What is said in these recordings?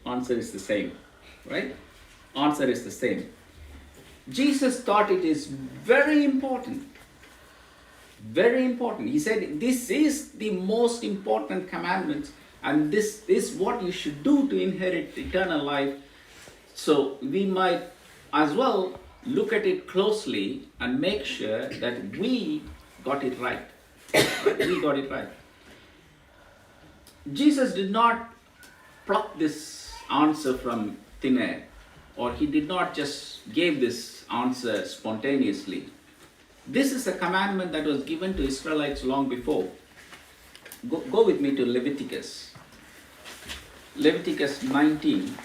Answer is the same, right? Answer is the same. Jesus thought it is very important. Very important. He said, this is the most important commandment, and this is what you should do to inherit eternal life. So we might as well look at it closely and make sure that we got it right. We got it right. Jesus did not pluck this answer from thin air, or he did not just give this answer spontaneously. This is a commandment that was given to Israelites long before. Go with me to Leviticus. Leviticus 19.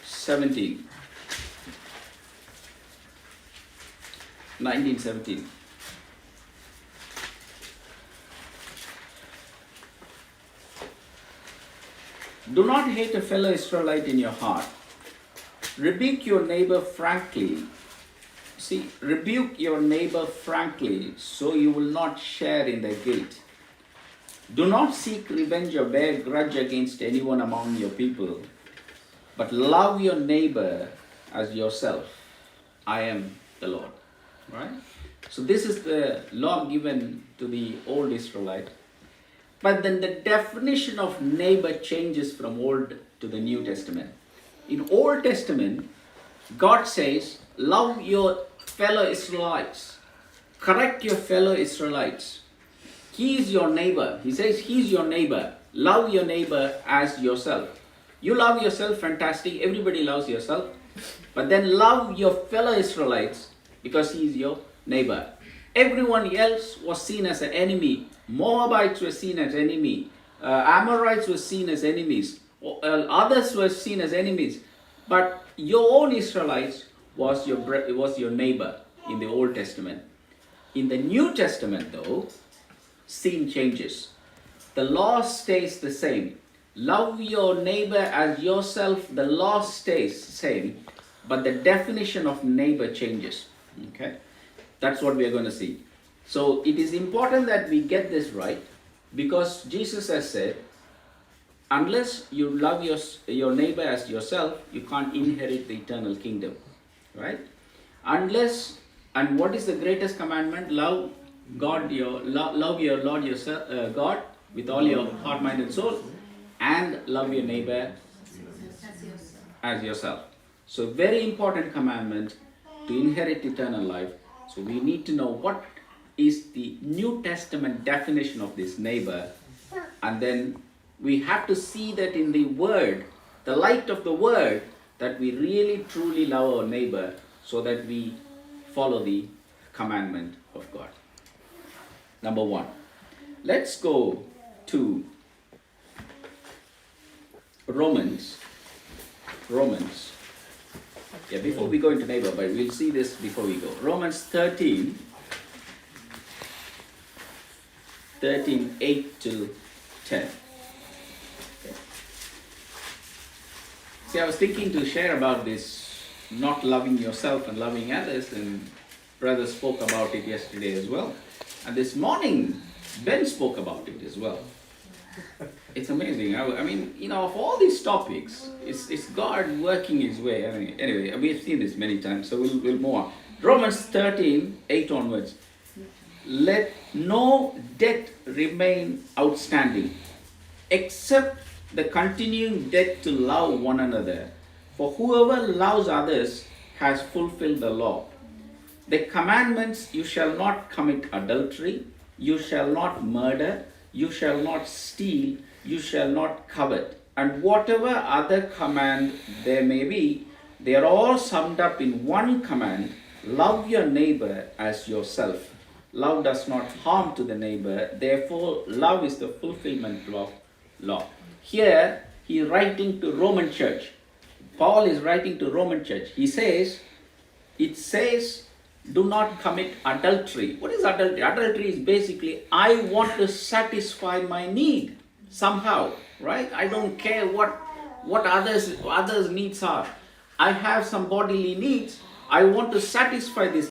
'17. 19:17. Do not hate a fellow Israelite in your heart. Rebuke your neighbor frankly. See, rebuke your neighbor frankly, so you will not share in their guilt. Do not seek revenge or bear grudge against anyone among your people, but love your neighbor as yourself. I am the Lord. Right? So this is the law given to the old Israelite. But then the definition of neighbor changes from Old to the New Testament. In Old Testament, God says, love your fellow Israelites. Correct your fellow Israelites. He is your neighbor. He says he's your neighbor. Love your neighbor as yourself. You love yourself, fantastic. Everybody loves yourself. But then love your fellow Israelites because he is your neighbor. Everyone else was seen as an enemy. Moabites were seen as enemy. Amorites were seen as enemies. Others were seen as enemies. But your own Israelites was your neighbor in the Old Testament. In the New Testament, though, scene changes. The law stays the same. Love your neighbor as yourself. The law stays the same, but the definition of neighbor changes. Okay, that's what we are going to see. So it is important that we get this right, because Jesus has said, unless you love your neighbor as yourself, you can't inherit the eternal kingdom, right? Unless, and what is the greatest commandment? Love God, love your Lord yourself, God, with all your heart, mind, and soul, and love your neighbor as yourself. So very important commandment to inherit eternal life. So we need to know what is the New Testament definition of this neighbor, and then we have to see that in the Word, the light of the Word, that we really truly love our neighbor, so that we follow the commandment of God. Number one, let's go to Romans. Yeah, before we go into neighbor, but we'll see this before we go. Romans 13, 8 to 10. Okay. See, I was thinking to share about this, not loving yourself and loving others, and brother spoke about it yesterday as well. And this morning, Ben spoke about it as well. It's amazing. I mean, of all these topics, it's God working His way. I mean, anyway, we've seen this many times, so we'll move on. Romans 13, 8 onwards. Let no debt remain outstanding, except the continuing debt to love one another. For whoever loves others has fulfilled the law. The commandments: you shall not commit adultery, you shall not murder, you shall not steal, you shall not covet, and whatever other command there may be, they are all summed up in one command: love your neighbor as yourself. Love does not harm to the neighbor, therefore love is the fulfillment of law. Here he is writing to Roman church. Paul is writing to Roman church. He says, it says, do not commit adultery. What is adultery? Adultery is basically, I want to satisfy my need somehow, right? I don't care what others' needs are. I have some bodily needs. I want to satisfy these